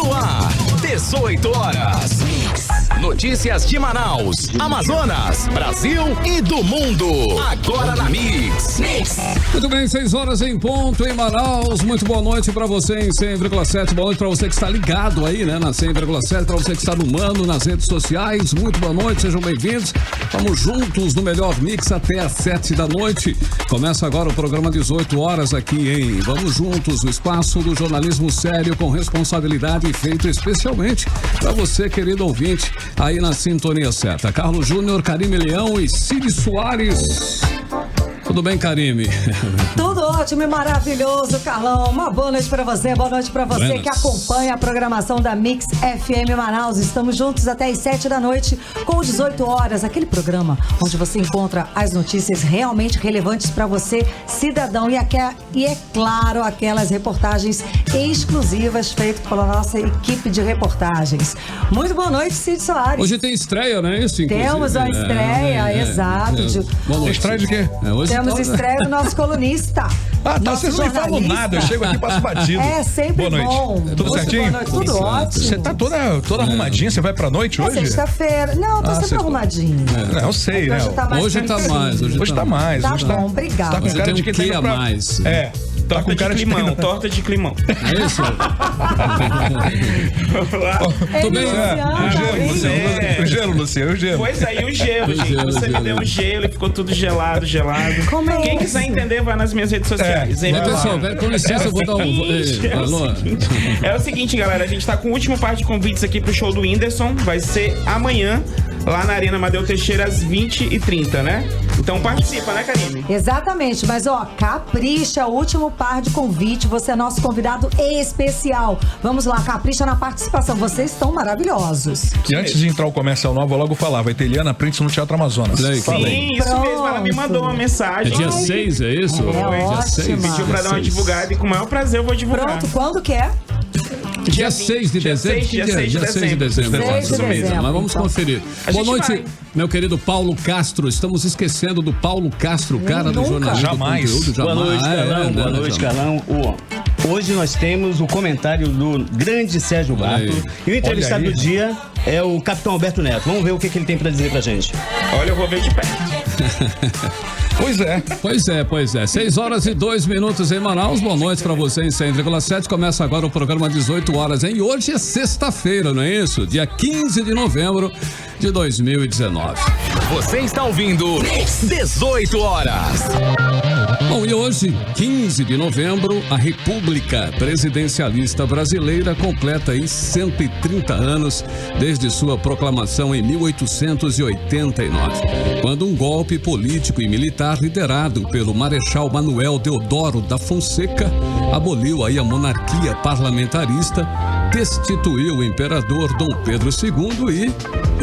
No ar, 18 horas. Notícias de Manaus, Amazonas, Brasil e do mundo. Agora na Mix. Muito bem, 6 horas em ponto em Manaus. Muito boa noite pra você em 100,7. Boa noite pra você que está ligado aí, né, na 100,7. Pra você que está no Mano, nas redes sociais. Muito boa noite, sejam bem-vindos. Vamos juntos no melhor mix até às 7 da noite. Começa agora o programa 18 horas aqui em Vamos Juntos, o espaço do jornalismo sério com responsabilidade feito especialmente pra você, querido ouvinte, aí na sintonia certa. Carlos Júnior, Karime Leão e Cid Soares. Tudo bem, Karime? Tudo ótimo e maravilhoso, Carlão. Uma boa noite pra você, boa noite pra você que acompanha a programação da Mix FM Manaus. Estamos juntos até às 7 da noite com 18 horas, aquele programa onde você encontra as notícias realmente relevantes pra você, cidadão, e é claro, aquelas reportagens exclusivas feitas pela nossa equipe de reportagens. Muito boa noite, Cid Soares. Hoje tem estreia, não é isso? Temos a estreia, exato. Boa noite. Estreia de quê? Hoje temos estreia do nosso colunista. Vocês não me falam nada, eu chego aqui e passo batido. É sempre boa noite. bom. Tudo certinho? Tudo ótimo. Você tá toda arrumadinha, você vai pra noite hoje? É sexta-feira. Não, tô sempre arrumadinho. Não, eu sei, né? Hoje tá mais. Hoje tá mais. Tá bom, obrigado. Tá com cara de que tem a mais. É. Tá com cara de climão, torta de climão. É isso? Tudo bem? O gelo, Luciano, o gelo. Pois aí, o gelo, gente. Você me deu um gelo e ficou tudo gelado. Como é? Quem quiser entender, vai nas minhas redes sociais. Pessoal, com licença, eu vou dar É o seguinte, galera, a gente tá com o último par de convites aqui pro show do Whindersson. Vai ser amanhã, lá na Arena Amadeu Teixeira, às 20h30, né? Então participa, né, Karime? Exatamente, mas capricha, o último par de convite, você é nosso convidado especial. Vamos lá, capricha na participação, vocês estão maravilhosos. E antes de entrar o comercial novo, eu logo falava, vai ter Eliana Prince no Teatro Amazonas. Sim, isso mesmo, ela me mandou uma mensagem. É dia 6, é isso? Dia 6. Pediu pra dar uma divulgada e com o maior prazer eu vou divulgar. Pronto, quando que é? Dia 6 de dezembro? Dia 6 de dezembro. Isso mesmo, mas vamos conferir. Boa noite, meu querido Paulo Castro. Estamos esquecendo do Paulo Castro, o cara do jornalismo. Jamais. Boa noite, Carlão. Boa noite, Carlão. Hoje nós temos o comentário do grande Sérgio Barto. E o entrevistado do dia é o Capitão Alberto Neto. Vamos ver o que ele tem pra dizer pra gente. Olha, eu vou ver de perto. Pois é. 6 horas e 2 minutos em Manaus. Boa noite pra você em 100,7. Começa agora o programa 18 horas, hein? Hoje é sexta-feira, não é isso? Dia 15 de novembro de 2019. Você está ouvindo 18 horas. Bom, e hoje, 15 de novembro, a República Presidencialista Brasileira completa aí 130 anos desde sua proclamação em 1889, quando um golpe político e militar liderado pelo Marechal Manuel Deodoro da Fonseca aboliu aí a monarquia parlamentarista, destituiu o imperador Dom Pedro II e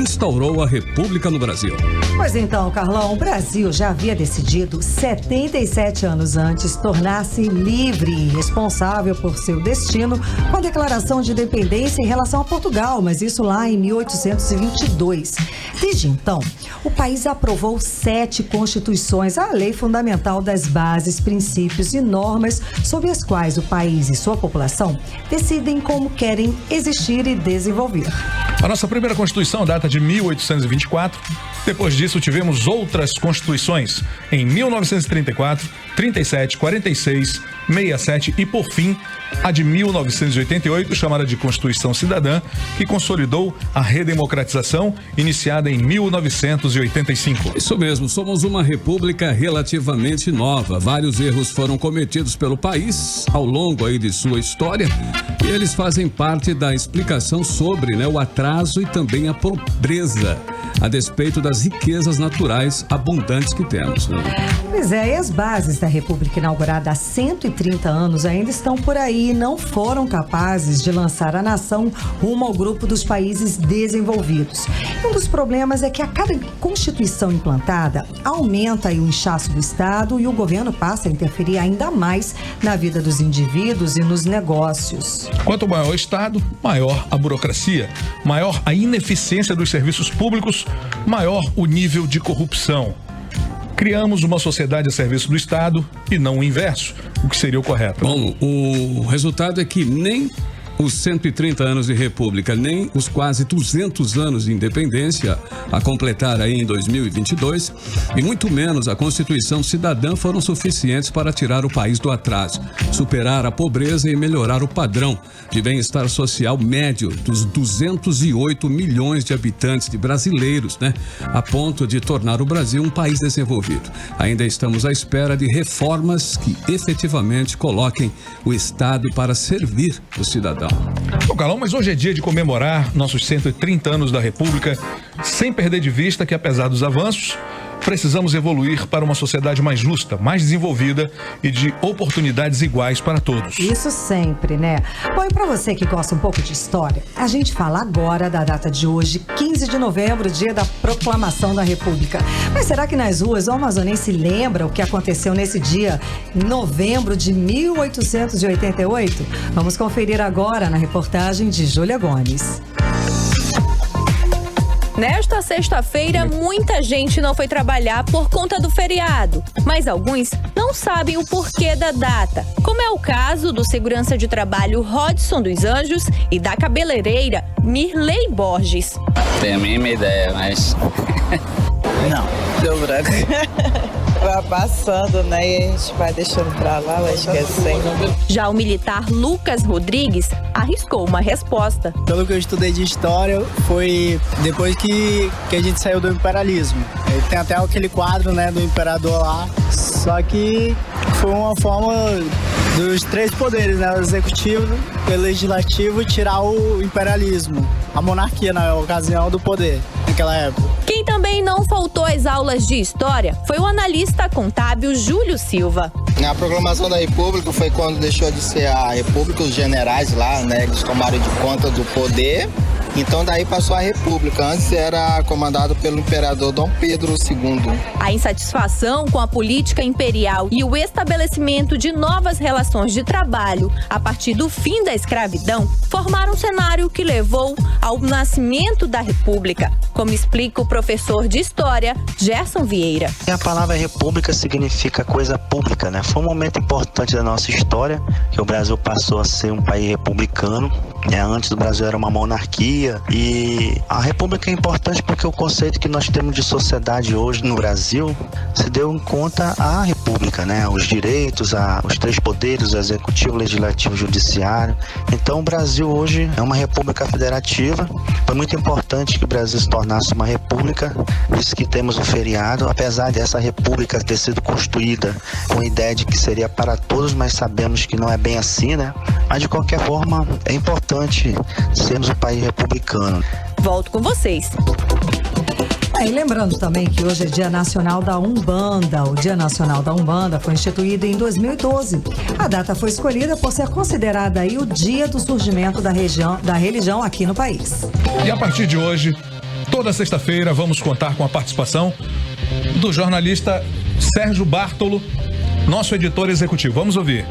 instaurou a República no Brasil. Pois então, Carlão, o Brasil já havia decidido 77 anos antes tornar-se livre e responsável por seu destino com a declaração de independência em relação a Portugal, mas isso lá em 1822. Desde então, o país aprovou 7 constituições, a lei fundamental das bases, princípios e normas sobre as quais o país e sua população decidem como querem existir e desenvolver. A nossa primeira Constituição data de 1824. Depois disso, tivemos outras constituições em 1934, 37, 46, 67 e, por fim, a de 1988, chamada de Constituição Cidadã, que consolidou a redemocratização iniciada em 1985. Isso mesmo, somos uma república relativamente nova. Vários erros foram cometidos pelo país ao longo aí de sua história e eles fazem parte da explicação sobre o atraso e também a pobreza, a despeito das riquezas naturais abundantes que temos. Pois é, e as bases da República inaugurada há 130 anos ainda estão por aí e não foram capazes de lançar a nação rumo ao grupo dos países desenvolvidos. Um dos problemas é que a cada Constituição implantada aumenta aí o inchaço do Estado e o governo passa a interferir ainda mais na vida dos indivíduos e nos negócios. Quanto maior o Estado, maior a burocracia, maior a ineficiência dos serviços públicos, maior o nível de corrupção. Criamos uma sociedade a serviço do Estado e não o inverso, o que seria o correto. Bom, o resultado é que nem os 130 anos de República, nem os quase 200 anos de independência a completar aí em 2022, e muito menos a Constituição Cidadã foram suficientes para tirar o país do atraso, superar a pobreza e melhorar o padrão de bem-estar social médio dos 208 milhões de habitantes de brasileiros, né? A ponto de tornar o Brasil um país desenvolvido. Ainda estamos à espera de reformas que efetivamente coloquem o Estado para servir o cidadão. Bom, Carlão, mas hoje é dia de comemorar nossos 130 anos da República, sem perder de vista que, apesar dos avanços, precisamos evoluir para uma sociedade mais justa, mais desenvolvida e de oportunidades iguais para todos. Isso sempre, né? Bom, e para você que gosta um pouco de história, a gente fala agora da data de hoje, 15 de novembro, dia da Proclamação da República. Mas será que nas ruas o amazonense lembra o que aconteceu nesse dia, em novembro de 1888? Vamos conferir agora na reportagem de Júlia Gomes. Nesta sexta-feira, muita gente não foi trabalhar por conta do feriado, mas alguns não sabem o porquê da data, como é o caso do segurança de trabalho Rodson dos Anjos e da cabeleireira Mirley Borges. Tenho a mínima ideia, mas... Não, deu branco. Vai passando, né? E a gente vai deixando pra lá, vai esquecendo. Já o militar Lucas Rodrigues arriscou uma resposta. Pelo que eu estudei de história, foi depois que a gente saiu do imperialismo. Tem até aquele quadro, né, do imperador lá. Só que foi uma forma dos três poderes, né? O executivo, o legislativo, tirar o imperialismo. A monarquia, na ocasião, do poder, naquela época. Quem também não faltou às aulas de história foi o analista contábil Júlio Silva. A proclamação da República foi quando deixou de ser a República, os generais lá, né, eles tomaram de conta do poder. Então daí passou a República. Antes era comandado pelo imperador Dom Pedro II. A insatisfação com a política imperial e o estabelecimento de novas relações de trabalho a partir do fim da escravidão formaram um cenário que levou ao nascimento da República, como explica o professor de História, Gerson Vieira. A palavra República significa coisa pública, né? Foi um momento importante da nossa história, que o Brasil passou a ser um país republicano. Antes do Brasil era uma monarquia, e a República é importante porque o conceito que nós temos de sociedade hoje no Brasil se deu em conta a República, né? Os direitos, os três poderes, o executivo, o legislativo, o judiciário. Então o Brasil hoje é uma república federativa. Foi muito importante que o Brasil se tornasse uma república, visto que temos um feriado, apesar dessa república ter sido construída com a ideia de que seria para todos, mas sabemos que não é bem assim, né? Mas de qualquer forma é importante sermos um país republicano. Volto com vocês. E lembrando também que hoje é Dia Nacional da Umbanda. O Dia Nacional da Umbanda foi instituído em 2012. A data foi escolhida por ser considerada aí o dia do surgimento da religião aqui no país. E a partir de hoje, toda sexta-feira, vamos contar com a participação do jornalista Sérgio Bartolo, nosso editor executivo. Vamos ouvir.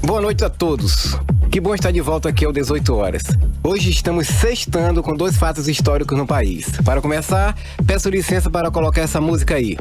Boa noite a todos. Que bom estar de volta aqui ao 18 horas. Hoje estamos sextando com 2 fatos históricos no país. Para começar, peço licença para colocar essa música aí.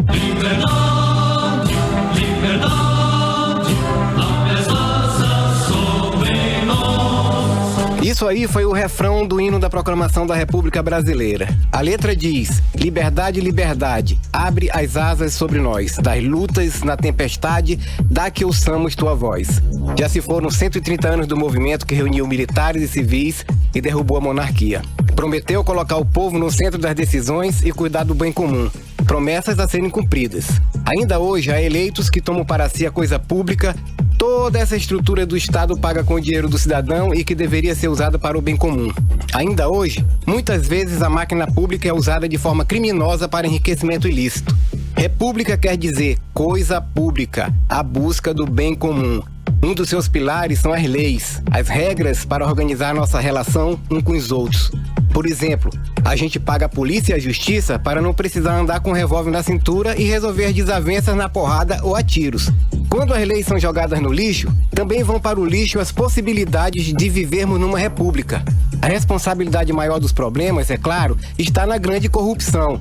Liberdade, liberdade, a presença sobre nós. Isso aí foi o refrão do hino da Proclamação da República Brasileira. A letra diz: liberdade, liberdade, abre as asas sobre nós, das lutas na tempestade, dá que ouçamos tua voz. Já se foram 130 anos do movimento que reuniu militares e civis e derrubou a monarquia. Prometeu colocar o povo no centro das decisões e cuidar do bem comum. Promessas a serem cumpridas. Ainda hoje há eleitos que tomam para si a coisa pública. Toda essa estrutura do Estado paga com o dinheiro do cidadão e que deveria ser usada para o bem comum. Ainda hoje, muitas vezes a máquina pública é usada de forma criminosa para enriquecimento ilícito. República quer dizer coisa pública, a busca do bem comum. Um dos seus pilares são as leis, as regras para organizar nossa relação um com os outros. Por exemplo, a gente paga a polícia e a justiça para não precisar andar com um revólver na cintura e resolver desavenças na porrada ou a tiros. Quando as leis são jogadas no lixo, também vão para o lixo as possibilidades de vivermos numa república. A responsabilidade maior dos problemas, é claro, está na grande corrupção.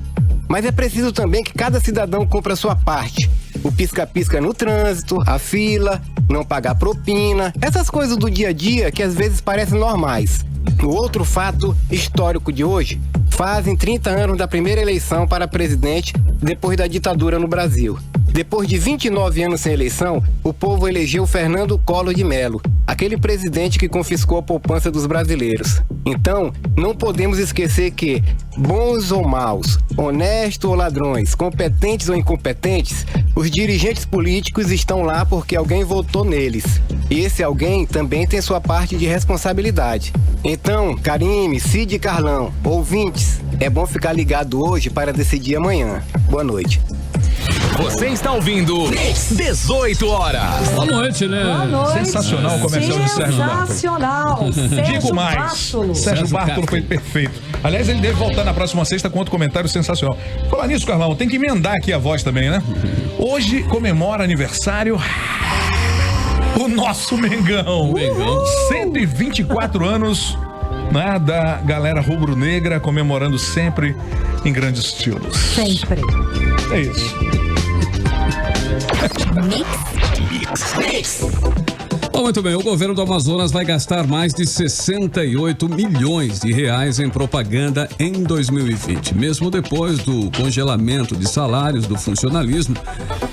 Mas é preciso também que cada cidadão cumpra a sua parte. O pisca-pisca no trânsito, a fila, não pagar propina, essas coisas do dia a dia que às vezes parecem normais. O outro fato histórico de hoje, fazem 30 anos da primeira eleição para presidente depois da ditadura no Brasil. Depois de 29 anos sem eleição, o povo elegeu Fernando Collor de Mello, aquele presidente que confiscou a poupança dos brasileiros. Então, não podemos esquecer que, bons ou maus, honestos ou ladrões, competentes ou incompetentes, os dirigentes políticos estão lá porque alguém votou neles. E esse alguém também tem sua parte de responsabilidade. Então, Karime, Cid e Carlão, ouvintes, é bom ficar ligado hoje para decidir amanhã. Boa noite. Você está ouvindo 18 horas. Boa noite, né? Boa noite. Sensacional o comercial de Sérgio Bartolo. Sensacional. Digo mais, Sérgio Bartolo foi perfeito. Aliás, ele deve voltar na próxima sexta com outro comentário sensacional. Falar nisso, Carlão, tem que emendar aqui a voz também, né? Hoje comemora aniversário o nosso Mengão. 124 anos, né, da galera rubro-negra, comemorando sempre em grande estilo. Sempre. É isso. Bom, muito bem, o governo do Amazonas vai gastar mais de 68 milhões de reais em propaganda em 2020, mesmo depois do congelamento de salários do funcionalismo,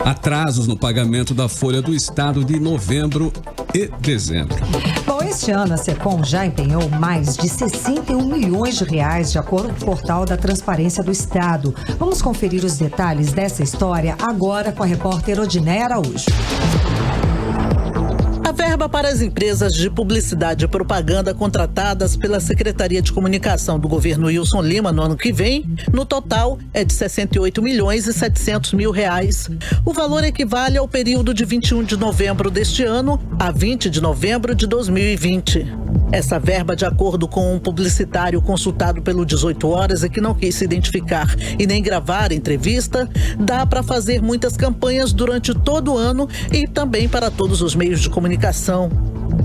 atrasos no pagamento da folha do Estado de novembro e dezembro. Bom, este ano a Secom já empenhou mais de 61 milhões de reais, de acordo com o portal da Transparência do Estado. Vamos conferir os detalhes dessa história agora com a repórter Odineia Araújo. A verba para as empresas de publicidade e propaganda contratadas pela Secretaria de Comunicação do governo Wilson Lima no ano que vem, no total, é de 68 milhões e 700 mil reais. O valor equivale ao período de 21 de novembro deste ano a 20 de novembro de 2020. Essa verba, de acordo com um publicitário consultado pelo 18 Horas e que não quis se identificar e nem gravar a entrevista, dá para fazer muitas campanhas durante todo o ano e também para todos os meios de comunicação.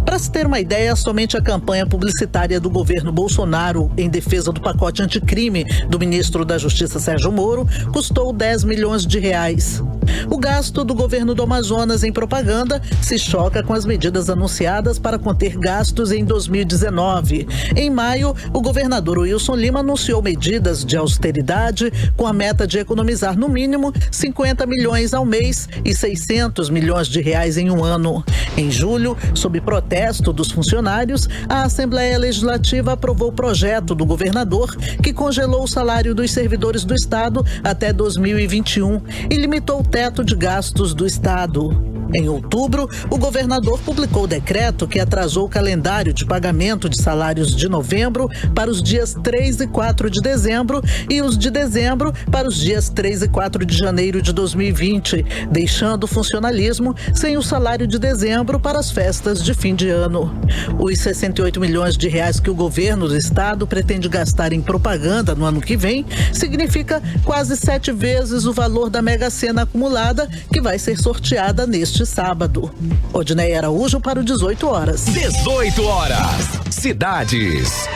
Para se ter uma ideia, somente a campanha publicitária do governo Bolsonaro em defesa do pacote anticrime do ministro da Justiça Sérgio Moro custou 10 milhões de reais. O gasto do governo do Amazonas em propaganda se choca com as medidas anunciadas para conter gastos em 2019. Em maio, o governador Wilson Lima anunciou medidas de austeridade com a meta de economizar no mínimo 50 milhões ao mês e 600 milhões de reais em um ano. Em julho, sob protesto dos funcionários, a Assembleia Legislativa aprovou o projeto do governador que congelou o salário dos servidores do Estado até 2021 e limitou o teto de gastos do Estado. Em outubro, o governador publicou o decreto que atrasou o calendário de pagamento de salários de novembro para os dias 3 e 4 de dezembro e os de dezembro para os dias 3 e 4 de janeiro de 2020, deixando o funcionalismo sem o salário de dezembro para as festas de fim de ano. Os 68 milhões de reais que o governo do estado pretende gastar em propaganda no ano que vem significa quase 7 vezes o valor da Mega Sena acumulada que vai ser sorteada neste sábado. Odineia Araújo para o 18 Horas. 18 horas. Cidades.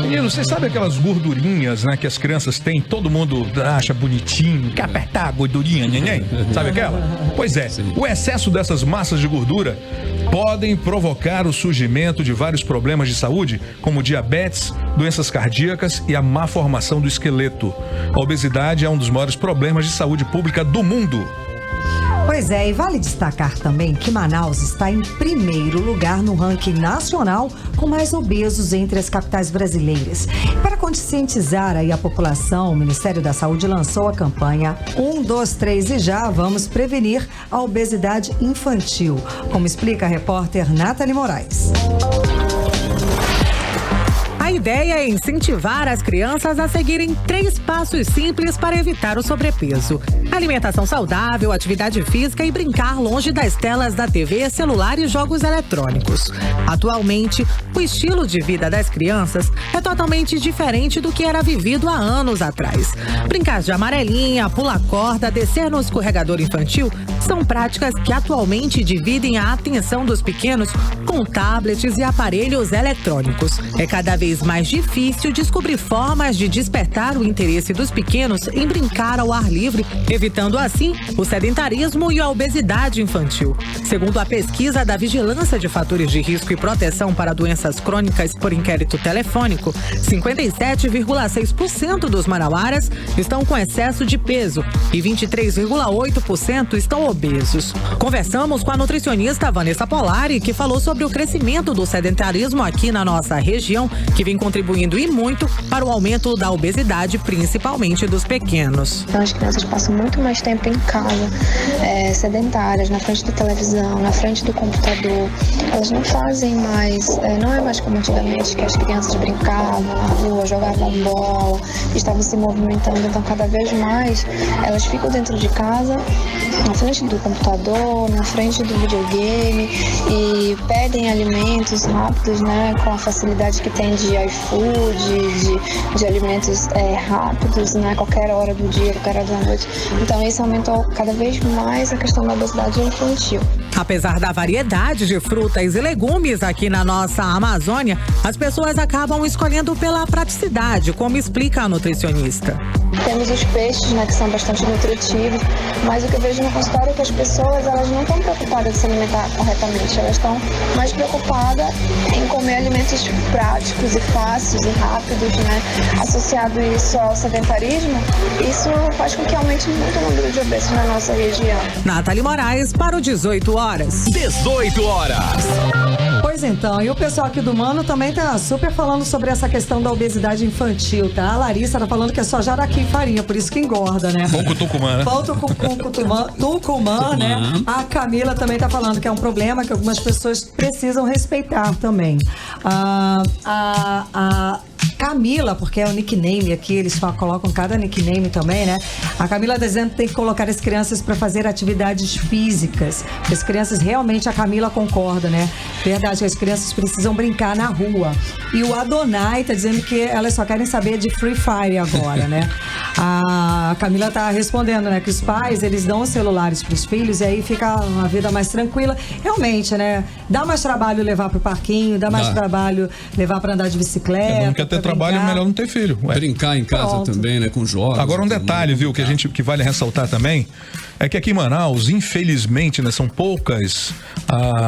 Menino, você sabe aquelas gordurinhas, né, que as crianças têm, todo mundo acha bonitinho, quer apertar a gordurinha, neném? Sabe aquela? Pois é, o excesso dessas massas de gordura podem provocar o surgimento de vários problemas de saúde, como diabetes, doenças cardíacas e a má formação do esqueleto. A obesidade é um dos maiores problemas de saúde pública do mundo. Pois é, e vale destacar também que Manaus está em primeiro lugar no ranking nacional com mais obesos entre as capitais brasileiras. Para conscientizar aí a população, o Ministério da Saúde lançou a campanha 1, 2, 3 e já vamos prevenir a obesidade infantil, como explica a repórter Nathalie Moraes. A ideia é incentivar as crianças a seguirem 3 passos simples para evitar o sobrepeso: alimentação saudável, atividade física e brincar longe das telas da TV, celular e jogos eletrônicos. Atualmente, o estilo de vida das crianças é totalmente diferente do que era vivido há anos atrás. Brincar de amarelinha, pular corda, descer no escorregador infantil são práticas que atualmente dividem a atenção dos pequenos com tablets e aparelhos eletrônicos. É cada vez vez mais difícil descobrir formas de despertar o interesse dos pequenos em brincar ao ar livre, evitando assim o sedentarismo e a obesidade infantil. Segundo a pesquisa da Vigilância de Fatores de Risco e Proteção para Doenças Crônicas por inquérito telefônico, 57,6% dos manauaras estão com excesso de peso e 23,8% estão obesos. Conversamos com a nutricionista Vanessa Polari, que falou sobre o crescimento do sedentarismo aqui na nossa região, que vem contribuindo e muito para o aumento da obesidade, principalmente dos pequenos. Então, as crianças passam muito mais tempo em casa, sedentárias, na frente da televisão, na frente do computador. Elas não fazem mais, não é mais como antigamente, que as crianças brincavam na rua, jogavam bola, estavam se movimentando. Então, cada vez mais, elas ficam dentro de casa, na frente do computador, na frente do videogame e pedem alimentos rápidos, né, com a facilidade que tem de iFood, de alimentos rápidos, né, qualquer hora do dia, qualquer hora da noite. Então isso aumentou cada vez mais a questão da obesidade infantil. Apesar da variedade de frutas e legumes aqui na nossa Amazônia, as pessoas acabam escolhendo pela praticidade, como explica a nutricionista. Temos os peixes, né, que são bastante nutritivos, mas o que eu vejo no consultório é que as pessoas, elas não estão preocupadas de se alimentar corretamente, elas estão mais preocupadas em comer alimentos práticos e fáceis e rápidos, né? Associado isso ao sedentarismo, isso faz com que aumente muito o número de obesos na nossa região. Nathalie Moraes para o 18 horas. 18 horas. Pois então, e o pessoal aqui do Mano também tá super falando sobre essa questão da obesidade infantil, tá? A Larissa tá falando que é só jaraqui e farinha, por isso que engorda, né? Pão com tucumã, né? Pão tucumã, né? A Camila também tá falando que é um problema que algumas pessoas precisam respeitar também. A Camila, porque é o nickname aqui, eles colocam cada nickname também, né? A Camila tá dizendo que tem que colocar as crianças para fazer atividades físicas. As crianças realmente, a Camila concorda, né? Verdade, as crianças precisam brincar na rua. E o Adonai tá dizendo que elas só querem saber de Free Fire agora, né? A Camila tá respondendo, né? Que os pais, eles dão os celulares pros filhos e aí fica uma vida mais tranquila. Realmente, né? Dá mais trabalho levar pro parquinho, dá mais trabalho levar para andar de bicicleta. Não quer ter trabalho, é melhor não ter filho. Brincar em casa também, né? Com jogos. Agora um detalhe, viu, que vale ressaltar também, é que aqui em Manaus, infelizmente, né, são poucas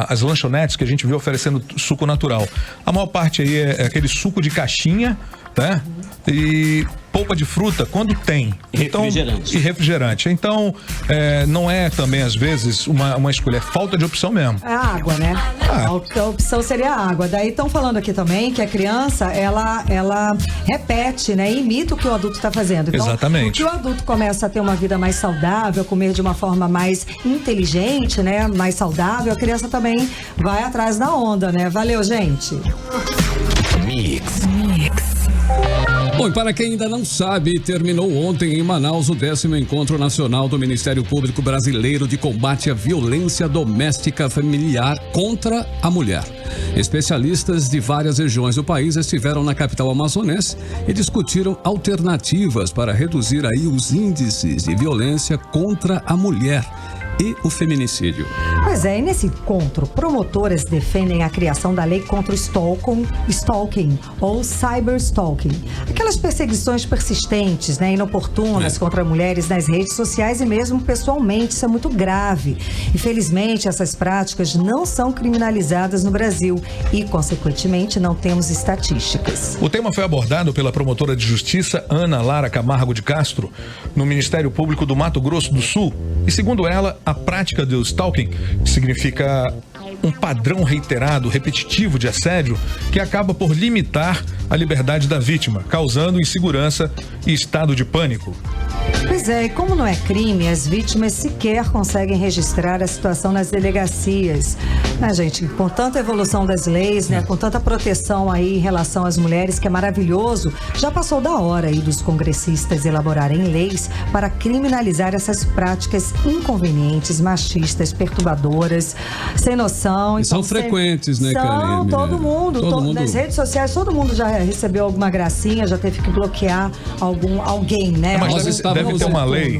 as lanchonetes que a gente vê oferecendo suco natural. A maior parte aí é aquele suco de caixinha, né? E polpa de fruta, quando tem. Refrigerante. E refrigerante. Então, não é também, às vezes, uma escolha. É falta de opção mesmo. É a água, né? A opção seria a água. Daí estão falando aqui também que a criança, ela repete, né? Imita o que o adulto está fazendo. Então, exatamente. o que o adulto começa a ter uma vida mais saudável, comer de uma forma mais inteligente, né? Mais saudável, a criança também vai atrás da onda, né? Valeu, gente. Mix. Bom, e para quem ainda não sabe, terminou ontem em Manaus o 10º Encontro Nacional do Ministério Público Brasileiro de Combate à Violência Doméstica Familiar contra a Mulher. Especialistas de várias regiões do país estiveram na capital amazonense e discutiram alternativas para reduzir aí os índices de violência contra a mulher e o feminicídio. Pois é, e nesse encontro, promotoras defendem a criação da lei contra o stalking ou cyberstalking. Aquelas perseguições persistentes, né, inoportunas contra mulheres nas redes sociais e mesmo pessoalmente. Isso é muito grave. Infelizmente, essas práticas não são criminalizadas no Brasil e, consequentemente, não temos estatísticas. O tema foi abordado pela promotora de justiça Ana Lara Camargo de Castro no Ministério Público do Mato Grosso do Sul. E, segundo ela, a prática do stalking significa um padrão reiterado, repetitivo de assédio que acaba por limitar a liberdade da vítima, causando insegurança e estado de pânico. Pois é, e como não é crime, as vítimas sequer conseguem registrar a situação nas delegacias. Gente, com tanta evolução das leis, né, com tanta proteção aí em relação às mulheres, que é maravilhoso, já passou da hora aí dos congressistas elaborarem leis para criminalizar essas práticas inconvenientes, machistas, perturbadoras, sem noção. E são frequentes, né, Karine? Todo mundo. Nas redes sociais, todo mundo já recebeu alguma gracinha, já teve que bloquear alguém, né? Mas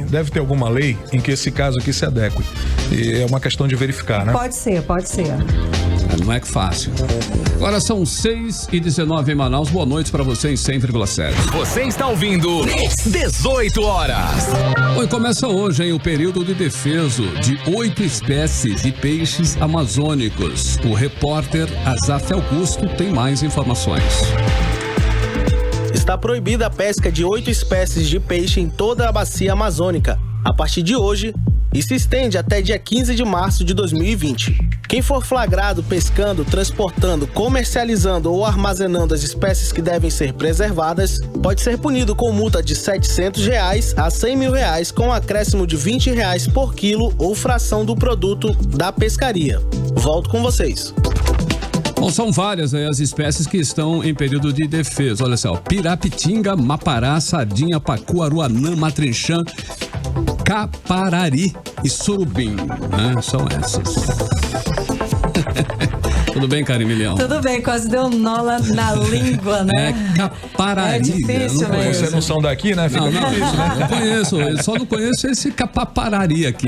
deve ter alguma lei em que esse caso aqui se adeque. E é uma questão de verificar, né? Pode ser. Não é que fácil. Agora são 6h19 em Manaus. Boa noite para você em 100,7. Você está ouvindo 18 horas. Bom, começa hoje, o período de defeso de 8 espécies de peixes amazônicos. O repórter Azaf Augusto tem mais informações. Está proibida a pesca de 8 espécies de peixe em toda a bacia amazônica, a partir de hoje, e se estende até dia 15 de março de 2020. Quem for flagrado pescando, transportando, comercializando ou armazenando as espécies que devem ser preservadas, pode ser punido com multa de R$ 700 a R$ 100 mil, com acréscimo de R$ 20 por quilo ou fração do produto da pescaria. Volto com vocês. Bom, são várias as espécies que estão em período de defesa. Olha só, pirapitinga, mapará, sardinha, pacu, aruanã, matrinchã, caparari e surubim, né? São essas. Tudo bem, Carimilhão? Tudo bem, quase deu um nó na língua, né? É caparari. É difícil mesmo. Vocês não são daqui, né? Fica difícil, né? Eu conheço, eu só não conheço esse capaparari aqui.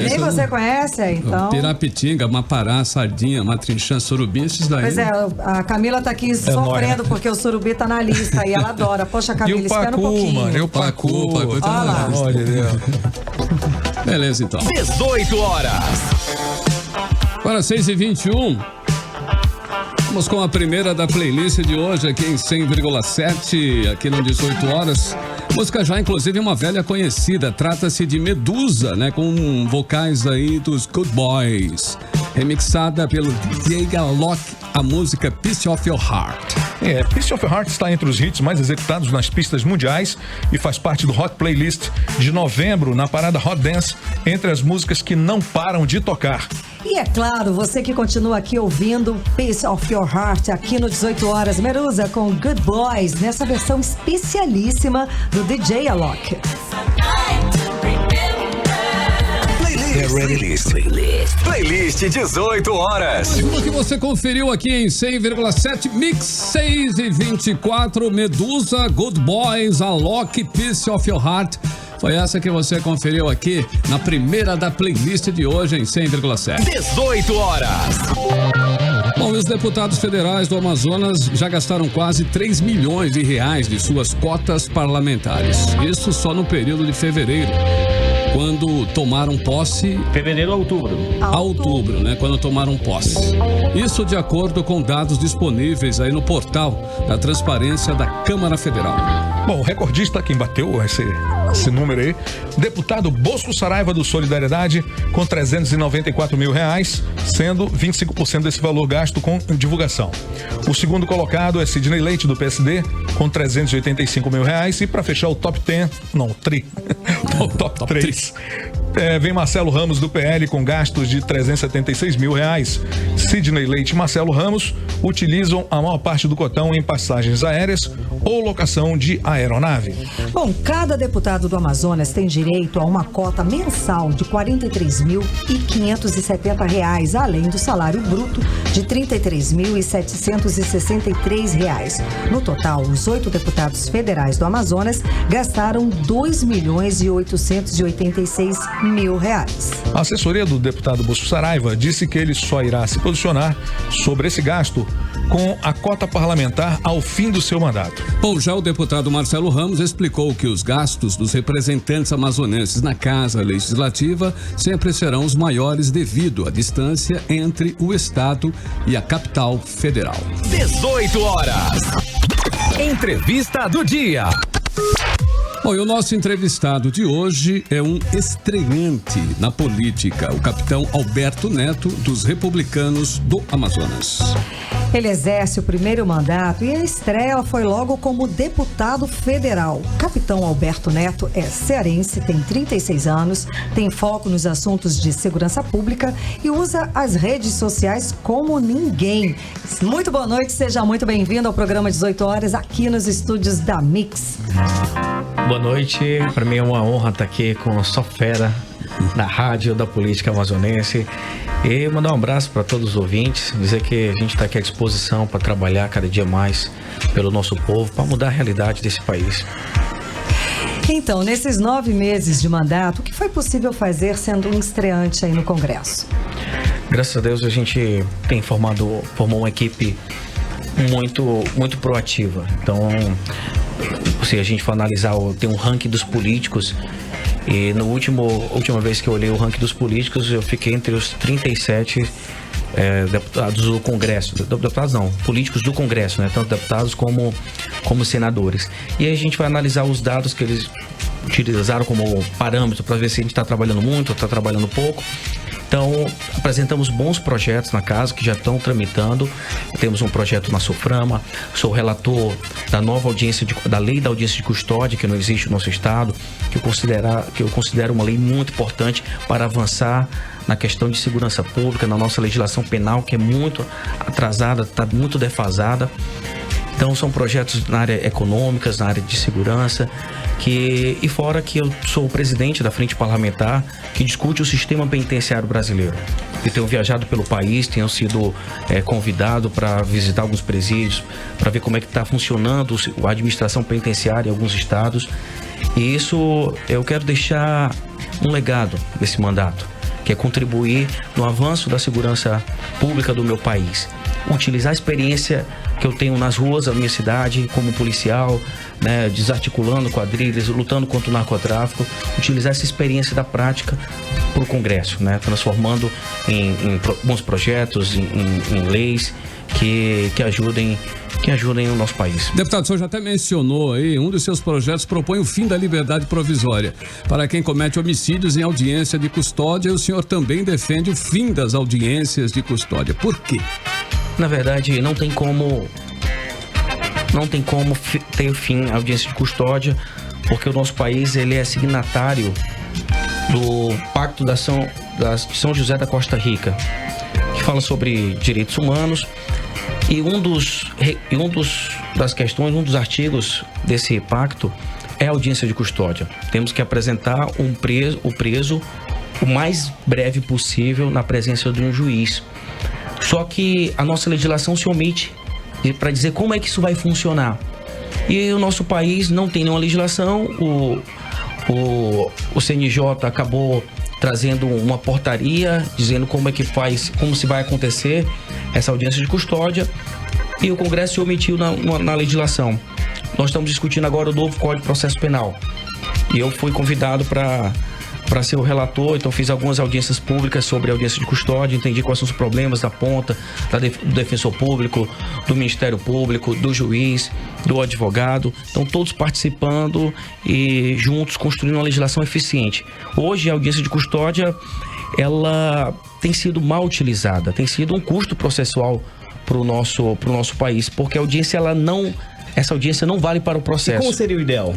Nem você conhece, então? Pirapitinga, mapará, sardinha, matrinchã, surubim, esses daí. Pois é, a Camila tá aqui sofrendo porque o surubi tá na lista e ela adora. Poxa, Camila, espera um pouquinho. Mano, o pacu tá na lista. Olha, beleza, então. 18 horas. Agora 6h21. Vamos com a primeira da playlist de hoje aqui em 100,7, aqui no 18 horas. Música já, inclusive, uma velha conhecida. Trata-se de Medusa, né? Com vocais aí dos Good Boys. Remixada pelo DJ Alok, a música Piece of Your Heart. Piece of Your Heart está entre os hits mais executados nas pistas mundiais e faz parte do Hot Playlist de novembro na parada Hot Dance, entre as músicas que não param de tocar. E é claro, você que continua aqui ouvindo Piece of Your Heart aqui no 18 horas, Medusa com Good Boys, nessa versão especialíssima do DJ Alok. Playlist 18 horas. Uma que você conferiu aqui em 100,7 Mix 6h24, Medusa, Good Boys, Alok, Piece of Your Heart. Foi essa que você conferiu aqui na primeira da playlist de hoje em 100,7. 18 horas. Bom, os deputados federais do Amazonas já gastaram quase 3 milhões de reais de suas cotas parlamentares. Isso só no período de fevereiro, quando tomaram posse... Fevereiro a outubro. A outubro, né? Quando tomaram posse. Isso de acordo com dados disponíveis aí no portal da Transparência da Câmara Federal. Bom, o recordista, quem bateu esse número aí, deputado Bosco Saraiva do Solidariedade, com R$ 394 mil, sendo 25% desse valor gasto com divulgação. O segundo colocado é Sidney Leite, do PSD, com R$ 385 mil. E para fechar o top 10, não, o top 3, vem Marcelo Ramos, do PL, com gastos de R$ 376 mil. Sidney Leite e Marcelo Ramos utilizam a maior parte do cotão em passagens aéreas ou locação de aeronave. Bom, cada deputado do Amazonas tem direito a uma cota mensal de R$ 43.570, além do salário bruto de R$ 33.763. No total, os 8 deputados federais do Amazonas gastaram R$ 2.886.000. A assessoria do deputado Bosco Saraiva disse que ele só irá se posicionar sobre esse gasto com a cota parlamentar ao fim do seu mandato. Bom, já o deputado Marcelo Ramos explicou que os gastos dos representantes amazonenses na Casa Legislativa sempre serão os maiores devido à distância entre o Estado e a capital federal. 18 horas. Entrevista do dia. Bom, e o nosso entrevistado de hoje é um estreante na política, o capitão Alberto Neto, dos Republicanos do Amazonas. Ele exerce o primeiro mandato e a estreia foi logo como deputado federal. Capitão Alberto Neto é cearense, tem 36 anos, tem foco nos assuntos de segurança pública e usa as redes sociais como ninguém. Muito boa noite, seja muito bem-vindo ao programa 18 horas aqui nos estúdios da Mix. Boa noite, para mim é uma honra estar aqui com a só fera na rádio da política amazonense e mandar um abraço para todos os ouvintes, dizer que a gente está aqui à disposição para trabalhar cada dia mais pelo nosso povo, para mudar a realidade desse país. Então, nesses 9 meses de mandato, o que foi possível fazer sendo um estreante aí no Congresso? Graças a Deus a gente tem formou uma equipe muito proativa. Então, se a gente for analisar, tem um ranking dos políticos, e última vez que eu olhei o ranking dos políticos, eu fiquei entre os 37 deputados do Congresso, deputados não, políticos do Congresso, né? Tanto deputados como senadores. E aí a gente vai analisar os dados que eles utilizaram como parâmetro para ver se a gente está trabalhando muito ou está trabalhando pouco. Então, apresentamos bons projetos na casa que já estão tramitando. Temos um projeto na SOFRAMA, sou relator da nova da lei da audiência de custódia, que não existe no nosso estado, que eu considero uma lei muito importante para avançar na questão de segurança pública, na nossa legislação penal, que é muito atrasada, está muito defasada. Então, são projetos na área econômica, na área de segurança, e fora que eu sou o presidente da Frente Parlamentar que discute o sistema penitenciário brasileiro. E tenho viajado pelo país, tenho sido convidado para visitar alguns presídios, para ver como é que está funcionando a administração penitenciária em alguns estados. E isso eu quero deixar um legado desse mandato, que é contribuir no avanço da segurança pública do meu país. Utilizar a experiência que eu tenho nas ruas da minha cidade como policial, né, desarticulando quadrilhas, lutando contra o narcotráfico, utilizar essa experiência da prática para o Congresso, né, transformando em bons projetos, em leis que ajudem o nosso país. Deputado, o senhor já até mencionou aí, um dos seus projetos propõe o fim da liberdade provisória para quem comete homicídios em audiência de custódia, e o senhor também defende o fim das audiências de custódia. Por quê? Na verdade, não tem como ter fim a audiência de custódia, porque o nosso país ele é signatário do Pacto de São José da Costa Rica, que fala sobre direitos humanos, e um dos artigos desse pacto é a audiência de custódia. Temos que apresentar o preso o mais breve possível na presença de um juiz. Só que a nossa legislação se omite para dizer como é que isso vai funcionar. E o nosso país não tem nenhuma legislação. O CNJ acabou trazendo uma portaria dizendo como se vai acontecer essa audiência de custódia, e o Congresso se omitiu na legislação. Nós estamos discutindo agora o novo Código de Processo Penal. E eu fui convidado para ser o relator, então fiz algumas audiências públicas sobre a audiência de custódia, entendi quais são os problemas da ponta, do defensor público, do Ministério Público, do juiz, do advogado, então todos participando e juntos construindo uma legislação eficiente. Hoje a audiência de custódia, ela tem sido mal utilizada, tem sido um custo processual para o nosso país, porque essa audiência não vale para o processo. E como seria o ideal?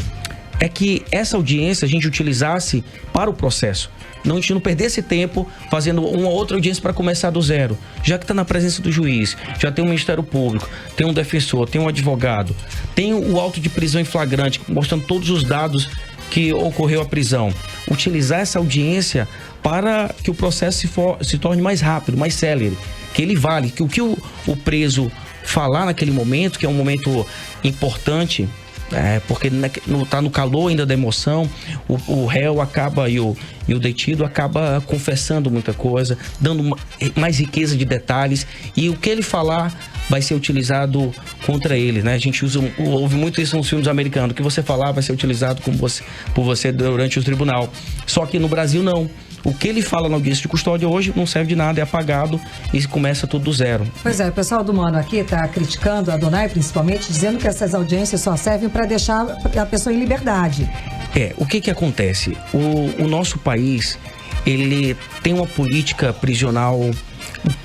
É que essa audiência a gente utilizasse para o processo. A gente não perdesse tempo fazendo uma outra audiência para começar do zero. Já que está na presença do juiz, já tem um Ministério Público, tem um defensor, tem um advogado, tem o auto de prisão em flagrante, mostrando todos os dados que ocorreu a prisão. Utilizar essa audiência para que o processo se torne mais rápido, mais célere, que ele vale, que o que o preso falar naquele momento, que é um momento importante, porque está no calor ainda da emoção, o réu acaba e o detido acaba confessando muita coisa, dando mais riqueza de detalhes, e o que ele falar vai ser utilizado contra ele, né? A gente ouve muito isso nos filmes americanos, o que você falar vai ser utilizado por você durante o tribunal. Só que no Brasil não. O que ele fala na audiência de custódia hoje não serve de nada, é apagado e começa tudo do zero. Pois é, o pessoal do Mano aqui está criticando a Adonai, principalmente, dizendo que essas audiências só servem para deixar a pessoa em liberdade. O que acontece? O nosso país, ele tem uma política prisional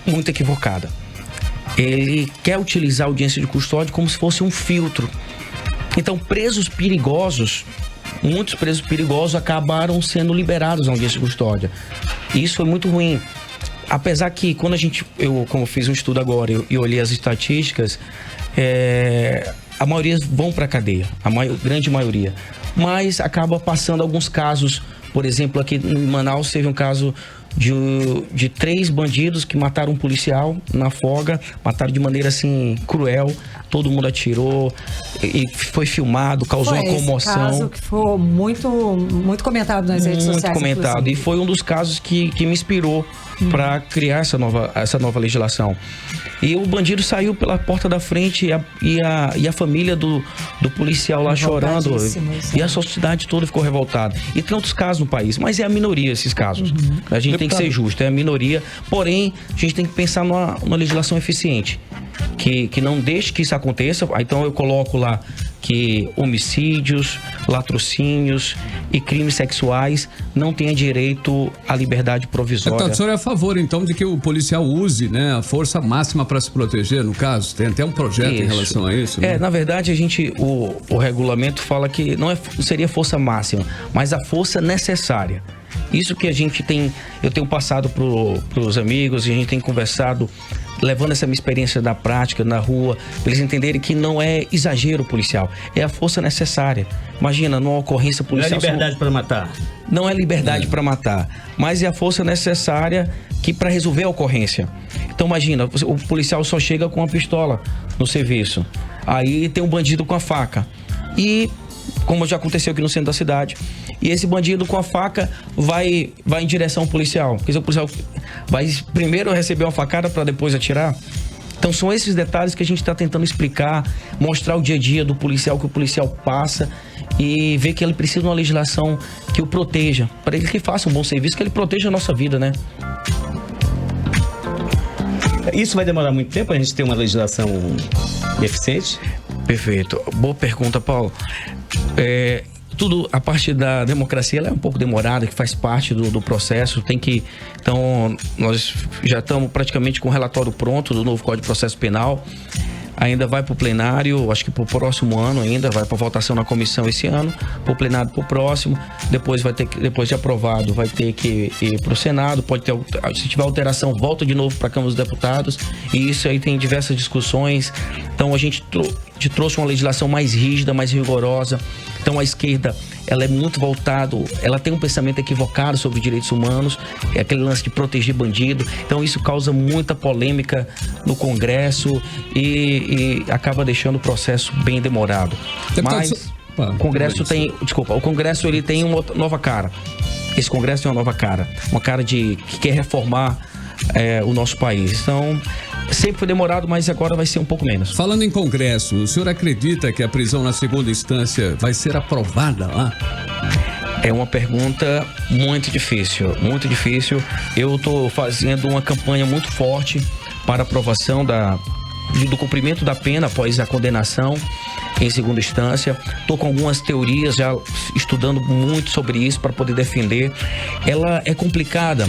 muito equivocada. Ele quer utilizar a audiência de custódia como se fosse um filtro. Então, muitos presos perigosos acabaram sendo liberados na audiência de custódia. E isso foi muito ruim. Apesar que quando como fiz um estudo agora e olhei as estatísticas, a maioria vão para a cadeia, grande maioria. Mas acaba passando alguns casos. Por exemplo, aqui em Manaus teve um caso de 3 bandidos que mataram um policial na folga, mataram de maneira assim cruel, todo mundo atirou e foi filmado, causou uma comoção. Esse caso que foi muito comentado nas redes sociais. Muito comentado, inclusive. E foi um dos casos que me inspirou para criar essa nova legislação. E o bandido saiu pela porta da frente e a família do policial lá chorando. E a sociedade toda ficou revoltada. E tem outros casos no país, mas é a minoria esses casos. A gente tem que ser justo, é a minoria. Porém, a gente tem que pensar numa legislação eficiente. Que não deixe que isso aconteça. Então eu coloco lá que homicídios, latrocínios e crimes sexuais não tenham direito à liberdade provisória. O senhor é a favor, então, de que o policial use, né, a força máxima para se proteger, no caso? Tem até um projeto em relação a isso, né? Na verdade, o regulamento fala que não seria força máxima, mas a força necessária. Isso que eu tenho passado para os amigos e a gente tem conversado, levando essa minha experiência da prática na rua, para eles entenderem que não é exagero policial, é a força necessária. Imagina, numa ocorrência policial... Não é liberdade para matar. Não é liberdade para matar, mas é a força necessária para resolver a ocorrência. Então imagina, o policial só chega com uma pistola no serviço, aí tem um bandido com a faca e, como já aconteceu aqui no centro da cidade, e esse bandido com a faca vai em direção ao policial, porque o policial vai primeiro receber uma facada para depois atirar. Então são esses detalhes que a gente está tentando explicar, mostrar o dia a dia do policial, que o policial passa e ver que ele precisa de uma legislação que o proteja, para ele que faça um bom serviço, que ele proteja a nossa vida, né? Isso vai demorar muito tempo a gente ter uma legislação eficiente? Perfeito. Boa pergunta, Paulo. Tudo, a parte da democracia, ela é um pouco demorada, que faz parte do processo. Então, nós já estamos praticamente com o relatório pronto do novo Código de Processo Penal. Ainda vai para o plenário, acho que para o próximo ano ainda, vai para votação na comissão esse ano, para o plenário para o próximo, depois de aprovado, vai ter que ir para o Senado, se tiver alteração, volta de novo para a Câmara dos Deputados, e isso aí tem diversas discussões. Então a gente trouxe uma legislação mais rígida, mais rigorosa. Então a esquerda, ela é muito voltada, ela tem um pensamento equivocado sobre direitos humanos, é aquele lance de proteger bandido. Então isso causa muita polêmica no Congresso e acaba deixando o processo bem demorado. Mas o Congresso ele tem uma nova cara. Esse Congresso tem uma nova cara, uma cara que quer reformar o nosso país. Então, sempre foi demorado, mas agora vai ser um pouco menos. Falando em Congresso, o senhor acredita que a prisão na segunda instância vai ser aprovada lá? É uma pergunta muito difícil, muito difícil. Eu estou fazendo uma campanha muito forte para aprovação do cumprimento da pena após a condenação em segunda instância. Estou com algumas teorias, já estudando muito sobre isso para poder defender. Ela é complicada,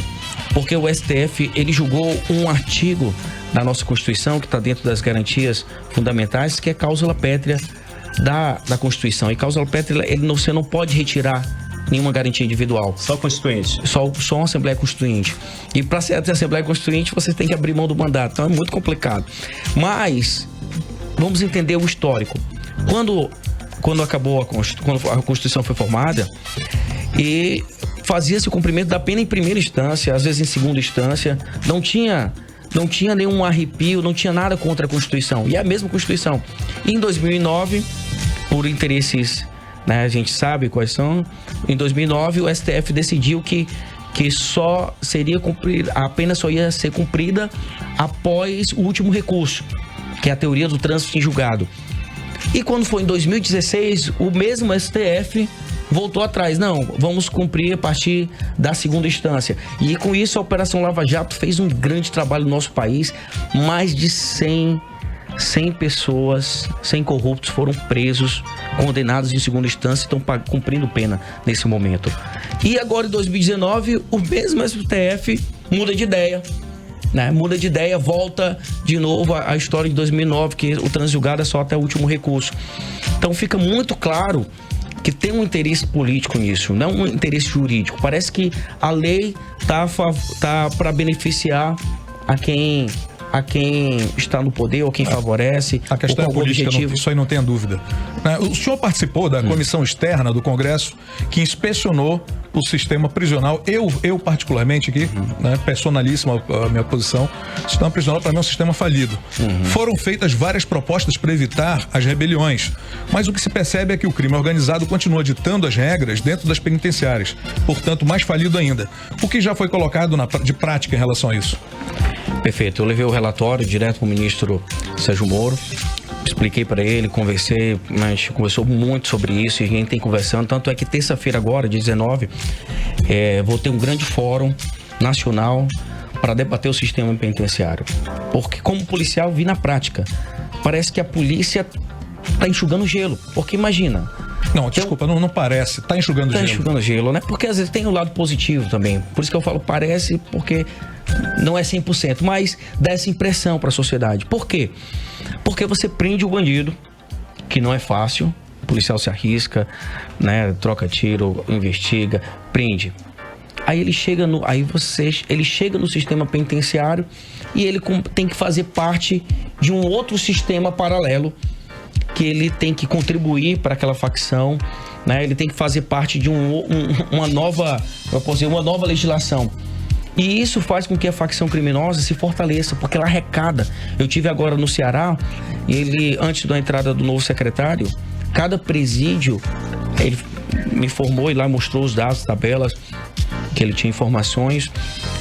porque o STF, ele julgou um artigo da nossa Constituição, que está dentro das garantias fundamentais, que é cláusula pétrea da Constituição. E cláusula pétrea, você não pode retirar nenhuma garantia individual. Só constituinte? Só uma Assembleia Constituinte. E para ser Assembleia Constituinte, você tem que abrir mão do mandato. Então é muito complicado. Mas, vamos entender o histórico. Quando a Constituição foi formada, e fazia-se o cumprimento da pena em primeira instância, às vezes em segunda instância, não tinha nenhum arrepio, não tinha nada contra a Constituição. E é a mesma Constituição. E em 2009, por interesses, né, a gente sabe quais são, em 2009 o STF decidiu que só seria cumprida, a pena só ia ser cumprida após o último recurso, que é a teoria do trânsito em julgado. E quando foi em 2016, o mesmo STF voltou atrás. Não, vamos cumprir a partir da segunda instância. E com isso a Operação Lava Jato fez um grande trabalho no nosso país. Mais de 100 pessoas, 100 corruptos foram presos, condenados em segunda instância e estão cumprindo pena nesse momento. E agora em 2019, o mesmo STF muda de ideia. Muda de ideia, volta de novo a história de 2009, que o trânsito julgado é só até o último recurso. Então fica muito claro que tem um interesse político nisso, não um interesse jurídico. Parece que a lei tá para beneficiar a a quem está no poder ou quem favorece. A questão é política, objetivo. isso aí não tenha dúvida. O senhor participou da comissão externa do Congresso que inspecionou o sistema prisional. Eu particularmente aqui, personalíssimo a minha posição, o sistema prisional para mim é um sistema falido. Foram feitas várias propostas para evitar as rebeliões, mas o que se percebe é que o crime organizado continua ditando as regras dentro das penitenciárias, portanto mais falido ainda. O que já foi colocado de prática em relação a isso? Perfeito, eu levei o relatório direto para o ministro Sérgio Moro, expliquei para ele, conversei, a gente conversou muito sobre isso e a gente tem conversando, tanto é que terça-feira agora, dia 19, vou ter um grande fórum nacional para debater o sistema penitenciário, porque como policial vi na prática, parece que a polícia está enxugando gelo, porque imagina... Não, desculpa, não parece, está enxugando gelo. Está enxugando gelo, né? Porque às vezes tem um lado positivo também, por isso que eu falo parece, porque não é 100%, mas dá essa impressão para a sociedade. Por quê? Porque você prende o bandido, que não é fácil, o policial se arrisca, né? Troca tiro, investiga, prende. Aí ele chega no sistema penitenciário e ele tem que fazer parte de um outro sistema paralelo, que ele tem que contribuir para aquela facção, né? Ele tem que fazer parte de uma nova legislação. E isso faz com que a facção criminosa se fortaleça, porque ela arrecada. Eu tive agora no Ceará, antes da entrada do novo secretário, cada presídio, ele me informou e lá mostrou os dados, tabelas, que ele tinha informações,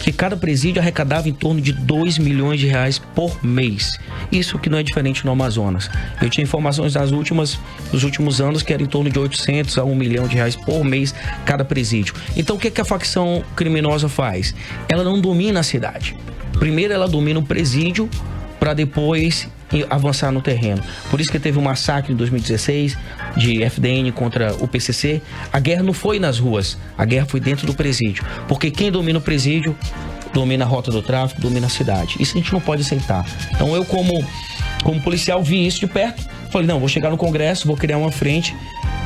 que cada presídio arrecadava em torno de 2 milhões de reais por mês. Isso que não é diferente no Amazonas. Eu tinha informações dos últimos anos que era em torno de 800 a 1 milhão de reais por mês cada presídio. Então o que a facção criminosa faz? Ela não domina a cidade. Primeiro ela domina o presídio para depois avançar no terreno. Por isso que teve um massacre em 2016 de FDN contra o PCC. A guerra não foi nas ruas, a guerra foi dentro do presídio. Porque quem domina o presídio domina a rota do tráfico, domina a cidade. Isso a gente não pode aceitar. Então eu, como policial, vi isso de perto. Falei, não, vou chegar no Congresso, vou criar uma frente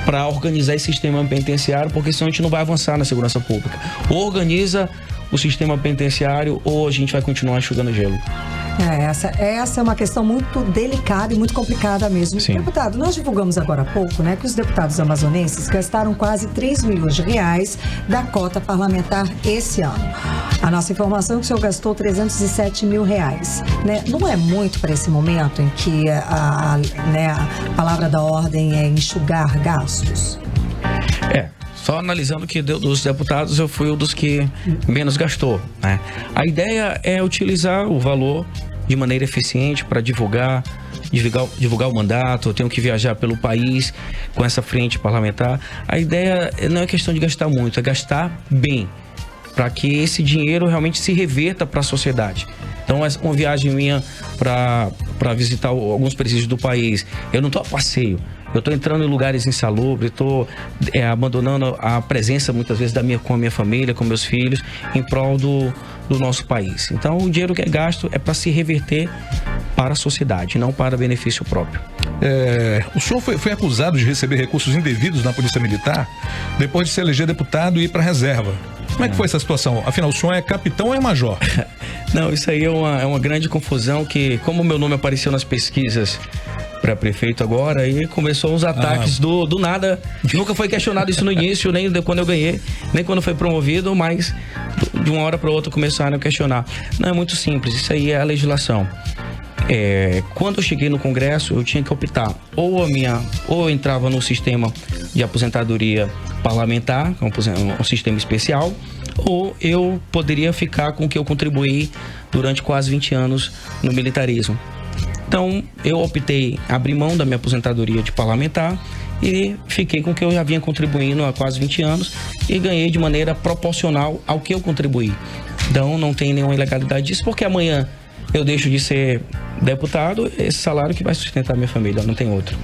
para organizar esse sistema penitenciário, porque senão a gente não vai avançar na segurança pública. Ou organiza o sistema penitenciário ou a gente vai continuar enxugando gelo. Essa é uma questão muito delicada e muito complicada mesmo. Sim. Deputado, nós divulgamos agora há pouco, né, que os deputados amazonenses gastaram quase 3 milhões de reais da cota parlamentar esse ano. A nossa informação é que o senhor gastou 307 mil reais. Né? Não é muito para esse momento em que a palavra da ordem é enxugar gastos? Só analisando que dos deputados eu fui um dos que menos gastou, né? A ideia é utilizar o valor de maneira eficiente para divulgar o mandato. Eu tenho que viajar pelo país com essa frente parlamentar. A ideia não é questão de gastar muito, é gastar bem, para que esse dinheiro realmente se reverta para a sociedade. Então, uma viagem minha para visitar alguns presídios do país, eu não estou a passeio. Eu estou entrando em lugares insalubres, estou abandonando a presença muitas vezes com a minha família, com meus filhos, em prol do nosso país. Então o dinheiro que é gasto é para se reverter para a sociedade, não para benefício próprio. O senhor foi acusado de receber recursos indevidos na Polícia Militar depois de se eleger deputado e ir para a reserva. Como é que foi essa situação? Afinal, o senhor é capitão ou é major? Não, isso aí é uma grande confusão que, como o meu nome apareceu nas pesquisas para prefeito agora, aí começou uns ataques do nada. Nunca foi questionado isso no início, nem quando eu ganhei, nem quando foi promovido, mas de uma hora para outra começaram a questionar. Não, é muito simples, isso aí é a legislação. Quando eu cheguei no Congresso, eu tinha que optar ou eu entrava no sistema de aposentadoria parlamentar, um sistema especial, ou eu poderia ficar com o que eu contribuí durante quase 20 anos no militarismo. Então, eu optei abrir mão da minha aposentadoria de parlamentar e fiquei com o que eu já vinha contribuindo há quase 20 anos e ganhei de maneira proporcional ao que eu contribuí. Então, não tem nenhuma ilegalidade disso, porque amanhã eu deixo de ser deputado, esse salário que vai sustentar minha família, não tem outro.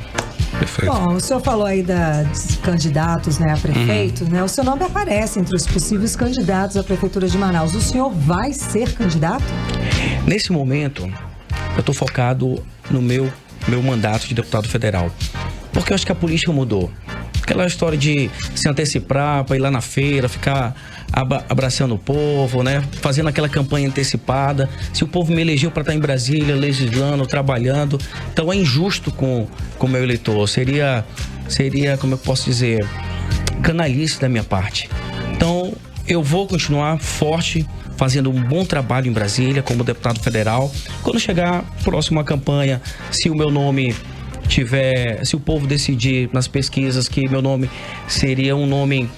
Perfeito. Bom, o senhor falou aí dos candidatos, né, a prefeito, né? O seu nome aparece entre os possíveis candidatos à Prefeitura de Manaus. O senhor vai ser candidato? Nesse momento, eu estou focado no meu mandato de deputado federal. Porque eu acho que a política mudou. Aquela história de se antecipar para ir lá na feira, ficar abraçando o povo, né? Fazendo aquela campanha antecipada. Se o povo me elegeu para estar em Brasília, legislando, trabalhando, então é injusto com o meu eleitor. Seria, como eu posso dizer, canalice da minha parte. Então, eu vou continuar forte, fazendo um bom trabalho em Brasília como deputado federal. Quando chegar próximo à campanha, se o meu nome se o povo decidir nas pesquisas que meu nome seria um nome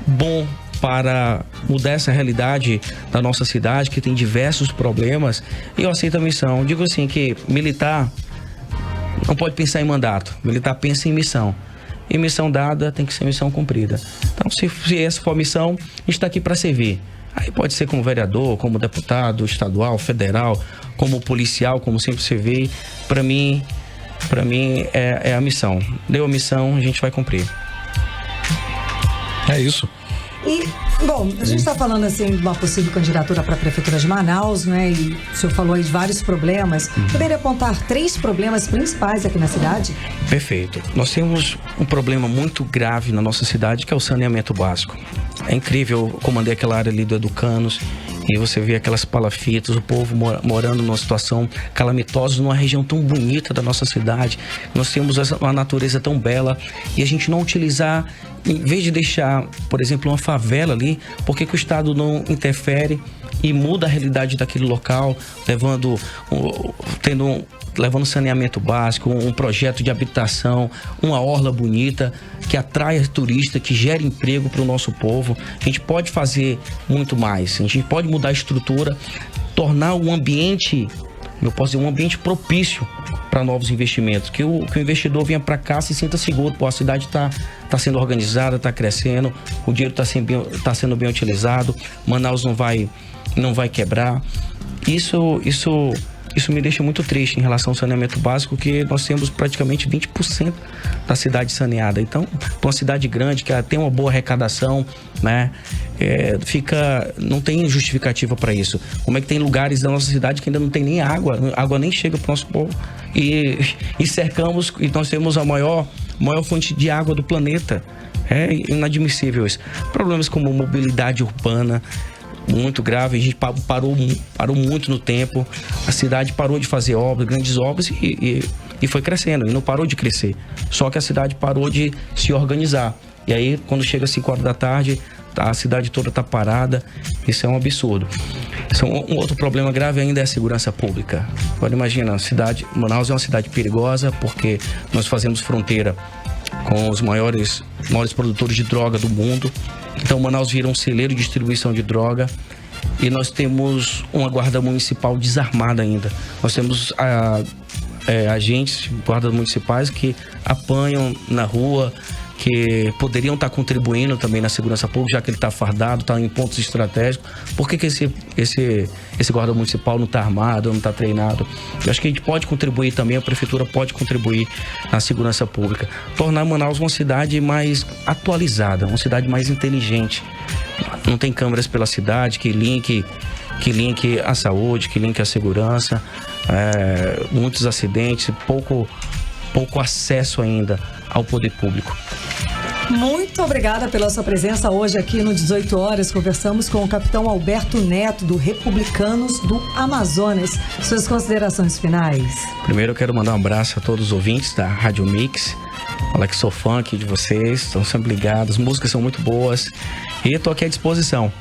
bom para mudar essa realidade da nossa cidade, que tem diversos problemas, eu aceito a missão. Digo assim que militar não pode pensar em mandato, militar pensa em missão. E missão dada tem que ser missão cumprida. Então, se essa for a missão, a gente está aqui para servir. Aí pode ser como vereador, como deputado estadual, federal, como policial, como sempre servi. Para mim é a missão. Deu a missão, a gente vai cumprir. É isso. E, bom, a gente está falando assim de uma possível candidatura para a Prefeitura de Manaus, né? E o senhor falou aí de vários problemas. Poderia apontar 3 problemas principais aqui na cidade? Perfeito. Nós temos um problema muito grave na nossa cidade, que é o saneamento básico. É incrível, eu comandei aquela área ali do Educanos e você vê aquelas palafitas, o povo morando numa situação calamitosa, numa região tão bonita da nossa cidade. Nós temos uma natureza tão bela e a gente não utilizar, em vez de deixar, por exemplo, uma favela ali, por que o Estado não interfere e muda a realidade daquele local, levando saneamento básico, um projeto de habitação, uma orla bonita, que atraia turista, que gere emprego para o nosso povo. A gente pode fazer muito mais, a gente pode mudar a estrutura, tornar um ambiente, eu posso dizer, um ambiente propício para novos investimentos, que o investidor venha para cá se sinta seguro. Pô, a cidade está sendo organizada, está crescendo, o dinheiro está sendo bem utilizado, Manaus não vai quebrar. Isso me deixa muito triste em relação ao saneamento básico, que nós temos praticamente 20% da cidade saneada. Então, para uma cidade grande, que tem uma boa arrecadação, né, não tem justificativa para isso. Como é que tem lugares da nossa cidade que ainda não tem nem água, a água nem chega para o nosso povo, e cercamos, e nós temos a maior fonte de água do planeta. É inadmissível isso. Problemas como mobilidade urbana, muito grave, a gente parou muito no tempo, a cidade parou de fazer obras, grandes obras, e foi crescendo, e não parou de crescer, só que a cidade parou de se organizar, e aí quando chega às 5 horas da tarde, a cidade toda está parada. Isso é um absurdo. Um outro problema grave ainda é a segurança pública. Agora imagina, Manaus é uma cidade perigosa, porque nós fazemos fronteira com os maiores produtores de droga do mundo. Então Manaus vira um celeiro de distribuição de droga, e nós temos uma guarda municipal desarmada ainda. Nós temos agentes, guardas municipais, que apanham na rua, que poderiam estar contribuindo também na segurança pública, já que ele está fardado, está em pontos estratégicos. Por que esse guarda municipal não está armado, não está treinado? Eu acho que a gente pode contribuir também, a prefeitura pode contribuir na segurança pública. Tornar Manaus uma cidade mais atualizada, uma cidade mais inteligente. Não tem câmeras pela cidade que linke a saúde, que linke a segurança. Muitos acidentes, pouco acesso ainda ao poder público. Muito obrigada pela sua presença hoje aqui no 18 horas. Conversamos com o capitão Alberto Neto, do Republicanos do Amazonas. Suas considerações finais. Primeiro eu quero mandar um abraço a todos os ouvintes da Rádio Mix. Falar que sou fã aqui de vocês, estão sempre ligados, as músicas são muito boas e estou aqui à disposição.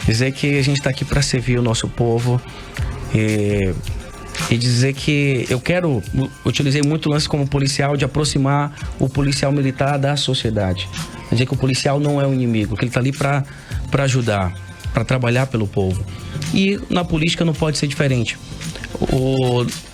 Dizer que a gente está aqui para servir o nosso povo e dizer que utilizei muito o lance como policial, de aproximar o policial militar da sociedade. Dizer que o policial não é o inimigo, que ele está ali para ajudar, para trabalhar pelo povo. E na política não pode ser diferente.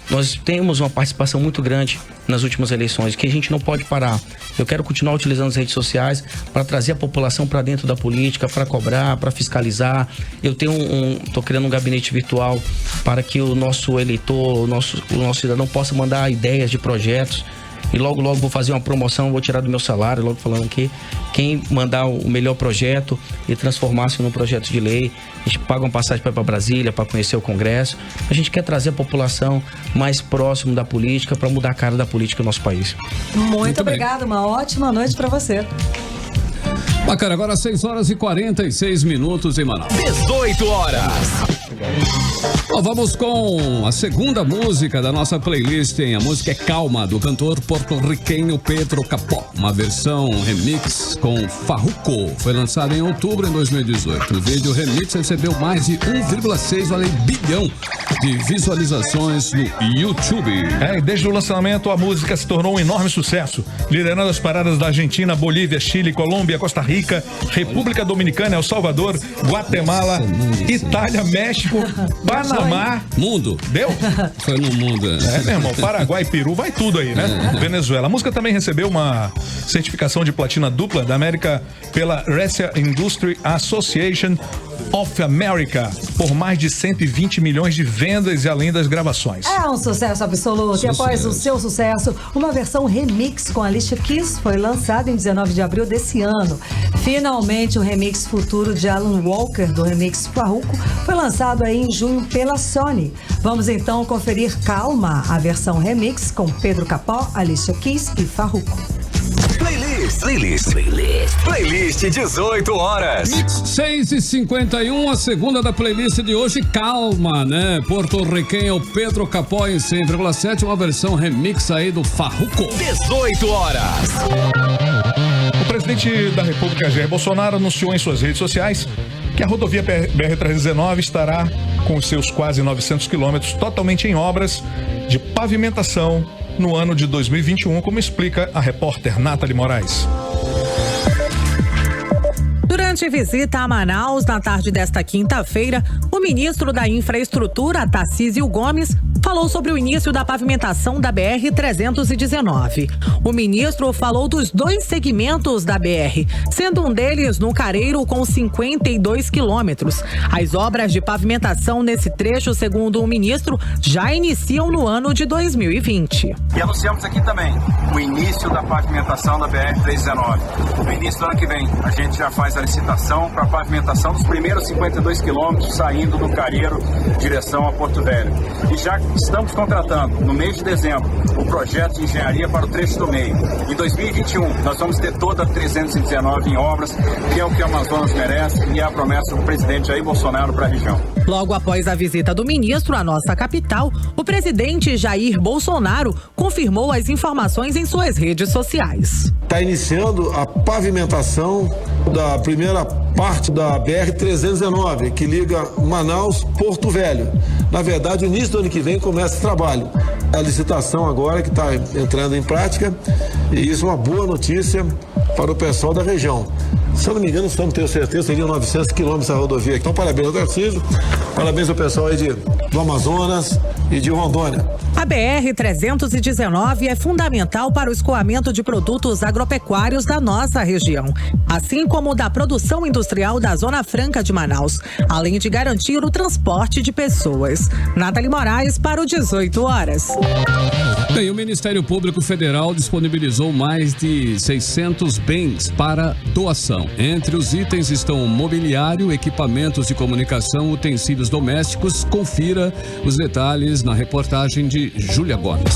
Nós temos uma participação muito grande nas últimas eleições, que a gente não pode parar. Eu quero continuar utilizando as redes sociais para trazer a população para dentro da política, para cobrar, para fiscalizar. Eu estou criando um gabinete virtual para que o nosso eleitor, o nosso cidadão possa mandar ideias de projetos. E logo vou fazer uma promoção, vou tirar do meu salário, logo falando aqui, quem mandar o melhor projeto e transformar-se num projeto de lei, a gente paga uma passagem para ir para Brasília, para conhecer o Congresso. A gente quer trazer a população mais próximo da política, para mudar a cara da política no nosso país. Muito obrigada, uma ótima noite para você. Bacana, agora 6h46 em Manaus. 18 horas. Bom, vamos com a segunda música da nossa playlist, hein? A música é Calma, do cantor porto-riquenho Pedro Capó. Uma versão remix com Farruko. Foi lançada em outubro de 2018. O vídeo remix recebeu mais de 1,6 bilhão de visualizações no YouTube. E desde o lançamento a música se tornou um enorme sucesso, liderando as paradas da Argentina, Bolívia, Chile, Colômbia, Costa Rica, República Dominicana, El Salvador, Guatemala, Itália, México, Panamá. Mundo. Deu? Foi no mundo. Meu irmão, Paraguai, Peru, vai tudo aí, né? Venezuela. A música também recebeu uma certificação de platina dupla da América pela Russia Industry Association of America, por mais de 120 milhões de vendas e além das gravações. É um sucesso absoluto. E após o seu sucesso, uma versão remix com Alicia Keys foi lançada em 19 de abril desse ano. Finalmente, o remix futuro de Alan Walker, do remix Farruko, foi lançado aí em junho pela Sony. Vamos então conferir Calma, a versão remix com Pedro Capó, Alicia Keys e Farruko. Playlist 18 horas. 6h51, a segunda da playlist de hoje, Calma, né? Porto-riquenho Pedro Capó em 100,7, uma versão remix aí do Farruko. 18 horas. O presidente da República, Jair Bolsonaro, anunciou em suas redes sociais que a rodovia BR-319 estará com os seus quase 900 quilômetros totalmente em obras de pavimentação no ano de 2021, como explica a repórter Nathalie Moraes. Durante visita a Manaus na tarde desta quinta-feira, o ministro da Infraestrutura, Tarcísio Gomes, falou sobre o início da pavimentação da BR-319. O ministro falou dos 2 segmentos da BR, sendo um deles no Careiro com 52 quilômetros. As obras de pavimentação nesse trecho, segundo o ministro, já iniciam no ano de 2020. E anunciamos aqui também o início da pavimentação da BR-319. No início do ano que vem, a gente já faz a licitação para a pavimentação dos primeiros 52 quilômetros saindo do Careiro, direção a Porto Velho. E já estamos contratando, no mês de dezembro, o projeto de engenharia para o trecho do meio. Em 2021, nós vamos ter toda a 319 em obras, que é o que o Amazonas merece e é a promessa do presidente Jair Bolsonaro para a região. Logo após a visita do ministro à nossa capital, o presidente Jair Bolsonaro confirmou as informações em suas redes sociais. Está iniciando a pavimentação da primeira parte da BR-319, que liga Manaus, Porto Velho. Na verdade, no início do ano que vem começa esse trabalho. A licitação agora que está entrando em prática, e isso é uma boa notícia para o pessoal da região. Se eu não me engano, tenho certeza, seriam 900 quilômetros a rodovia. Então, parabéns ao Tarcísio, parabéns ao pessoal aí do Amazonas e de Rondônia. A BR-319 é fundamental para o escoamento de produtos agropecuários da nossa região, assim como da produção industrial da Zona Franca de Manaus, além de garantir o transporte de pessoas. Nathalie Moraes para o 18 horas. Bem, o Ministério Público Federal disponibilizou mais de 600 bens para doação. Entre os itens estão mobiliário, equipamentos de comunicação, utensílios domésticos. Confira os detalhes na reportagem de Júlia Gomes.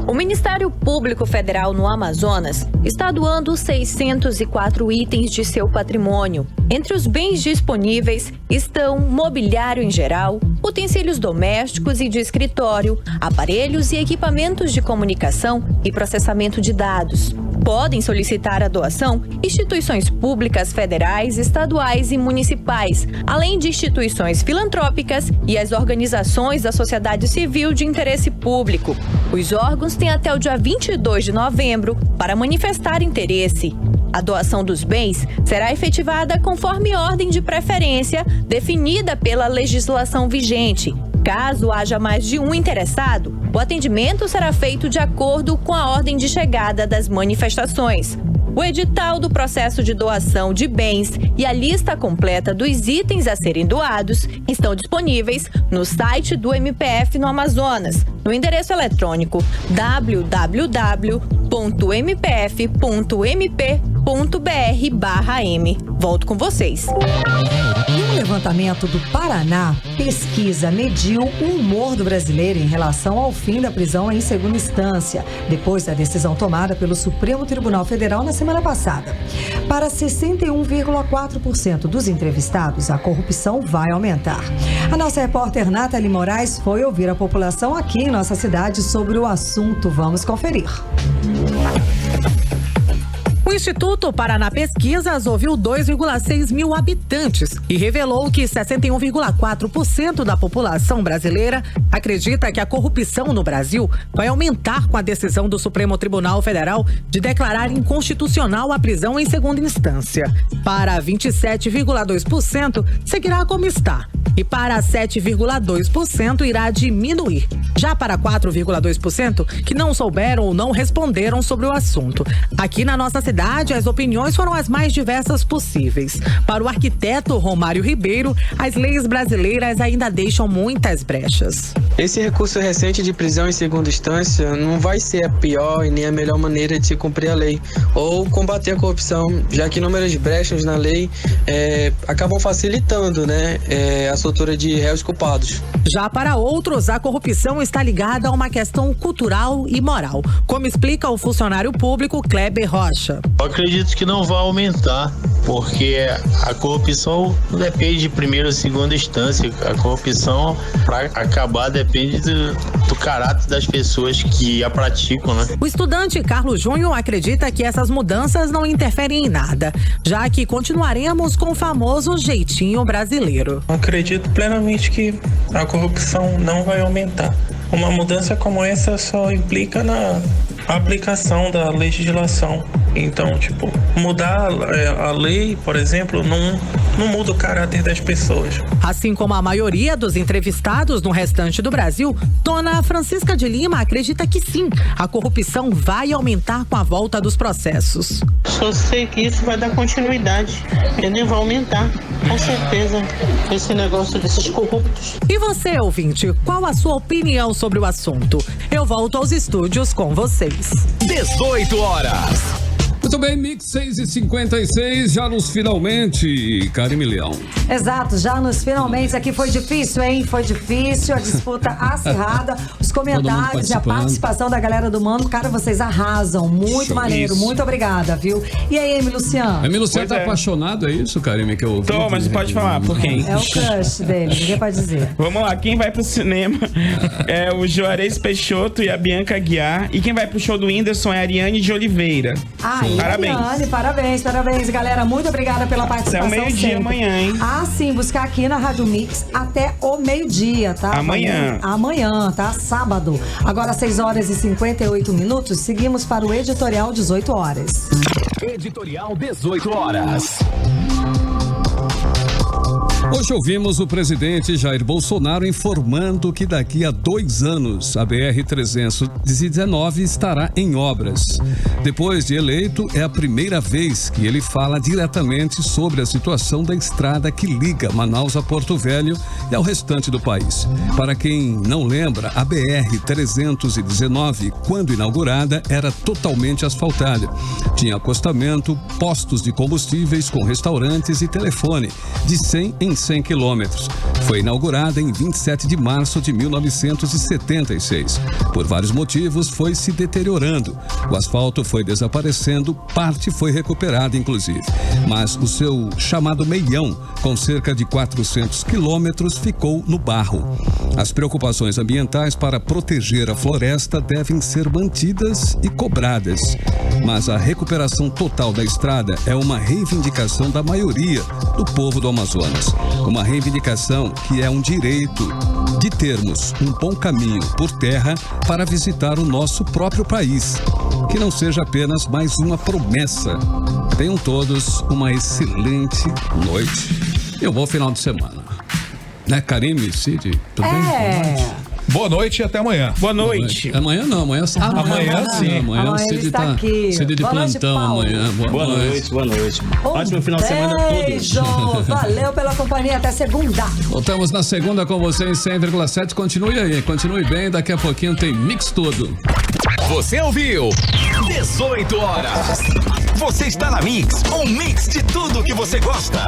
O Ministério Público Federal no Amazonas está doando 604 itens de seu patrimônio. Entre os bens disponíveis estão mobiliário em geral, utensílios domésticos e de escritório, aparelhos e equipamentos de comunicação e processamento de dados. Podem solicitar a doação instituições públicas federais, estaduais e municipais, além de instituições filantrópicas e as organizações da sociedade civil de interesse público. Os órgãos têm até o dia 22 de novembro para manifestar interesse. A doação dos bens será efetivada conforme ordem de preferência definida pela legislação vigente. Caso haja mais de um interessado, o atendimento será feito de acordo com a ordem de chegada das manifestações. O edital do processo de doação de bens e a lista completa dos itens a serem doados estão disponíveis no site do MPF no Amazonas, no endereço eletrônico www.mpf.mp.br/m. Volto com vocês. Um levantamento do Paraná, pesquisa mediu o humor do brasileiro em relação ao fim da prisão em segunda instância, depois da decisão tomada pelo Supremo Tribunal Federal na semana passada. Para 61,4% dos entrevistados, a corrupção vai aumentar. A nossa repórter Nathalie Moraes foi ouvir a população aqui em nossa cidade sobre o assunto. Vamos conferir. O Instituto Paraná Pesquisas ouviu 2,6 mil habitantes e revelou que 61,4% da população brasileira acredita que a corrupção no Brasil vai aumentar com a decisão do Supremo Tribunal Federal de declarar inconstitucional a prisão em segunda instância. Para 27,2%, seguirá como está. E para 7,2% irá diminuir. Já para 4,2% que não souberam ou não responderam sobre o assunto. Aqui na nossa cidade, as opiniões foram as mais diversas possíveis. Para o arquiteto Romário Ribeiro, as leis brasileiras ainda deixam muitas brechas. Esse recurso recente de prisão em segunda instância não vai ser a pior e nem a melhor maneira de se cumprir a lei ou combater a corrupção, já que inúmeras brechas na lei acabam facilitando, a soltura de réus culpados. Já para outros, a corrupção está ligada a uma questão cultural e moral, como explica o funcionário público Kleber Rocha. Eu acredito que não vai aumentar, porque a corrupção não depende de primeira ou segunda instância. A corrupção, para acabar, depende do caráter das pessoas que a praticam, O estudante Carlos Júnior acredita que essas mudanças não interferem em nada, já que continuaremos com o famoso jeitinho brasileiro. Acredito plenamente que a corrupção não vai aumentar. Uma mudança como essa só implica na aplicação da legislação. Então, mudar a lei, por exemplo, não muda o caráter das pessoas. Assim como a maioria dos entrevistados no restante do Brasil, Dona Francisca de Lima acredita que sim, a corrupção vai aumentar com a volta dos processos. Só sei que isso vai dar continuidade, ele vai aumentar, com certeza, esse negócio desses corruptos. E você, ouvinte, qual a sua opinião sobre o assunto? Eu volto aos estúdios com vocês. 18 horas. Muito bem, Mix 6h56, já nos finalmente, Karime Leão. Exato, já nos finalmente. Aqui foi difícil, hein? Foi difícil, a disputa acirrada, os comentários e a participação da galera do Mano. Cara, vocês arrasam. Muito maneiro, muito obrigada, viu? E aí, Emi Luciano? Emi Luciano tá apaixonado, é isso, Karime, que eu ouvi? Tô, mas pode falar, por quem? É o crush dele, ninguém pode dizer. Vamos lá, quem vai pro cinema é o Juarez Peixoto e a Bianca Aguiar. E quem vai pro show do Whindersson é a Ariane de Oliveira. Parabéns. Ariane, parabéns, galera. Muito obrigada pela participação. Até o meio-dia amanhã, hein? Ah, sim, buscar aqui na Rádio Mix até o meio-dia, tá? Amanhã, tá? Sábado. Agora, 6h58. Seguimos para o editorial 18 horas. Editorial 18 horas. Hoje ouvimos o presidente Jair Bolsonaro informando que daqui a 2 anos a BR-319 estará em obras. Depois de eleito, é a primeira vez que ele fala diretamente sobre a situação da estrada que liga Manaus a Porto Velho e ao restante do país. Para quem não lembra, a BR-319, quando inaugurada, era totalmente asfaltada. Tinha acostamento, postos de combustíveis com restaurantes e telefone, de 100 em 100 quilômetros. Foi inaugurada em 27 de março de 1976. Por vários motivos, foi se deteriorando. O asfalto foi desaparecendo, parte foi recuperada, inclusive. Mas o seu chamado meião, com cerca de 400 quilômetros, ficou no barro. As preocupações ambientais para proteger a floresta devem ser mantidas e cobradas. Mas a recuperação total da estrada é uma reivindicação da maioria do povo do Amazonas. Uma reivindicação que é um direito de termos um bom caminho por terra para visitar o nosso próprio país. Que não seja apenas mais uma promessa. Tenham todos uma excelente noite e um bom final de semana. Né, Karime, Cid? Tudo bem? Boa noite e até amanhã. Boa noite. Amanhã não, amanhã sim. Amanhã sim. Amanhã o Cid tá aqui. Cid de plantão amanhã. Boa noite. Ótimo final de semana a todos. Valeu pela companhia, até segunda. Voltamos na segunda com você em 100,7. Continue aí, continue bem. Daqui a pouquinho tem Mix Todo. Você ouviu 18 horas. Você está na Mix, um mix de tudo que você gosta.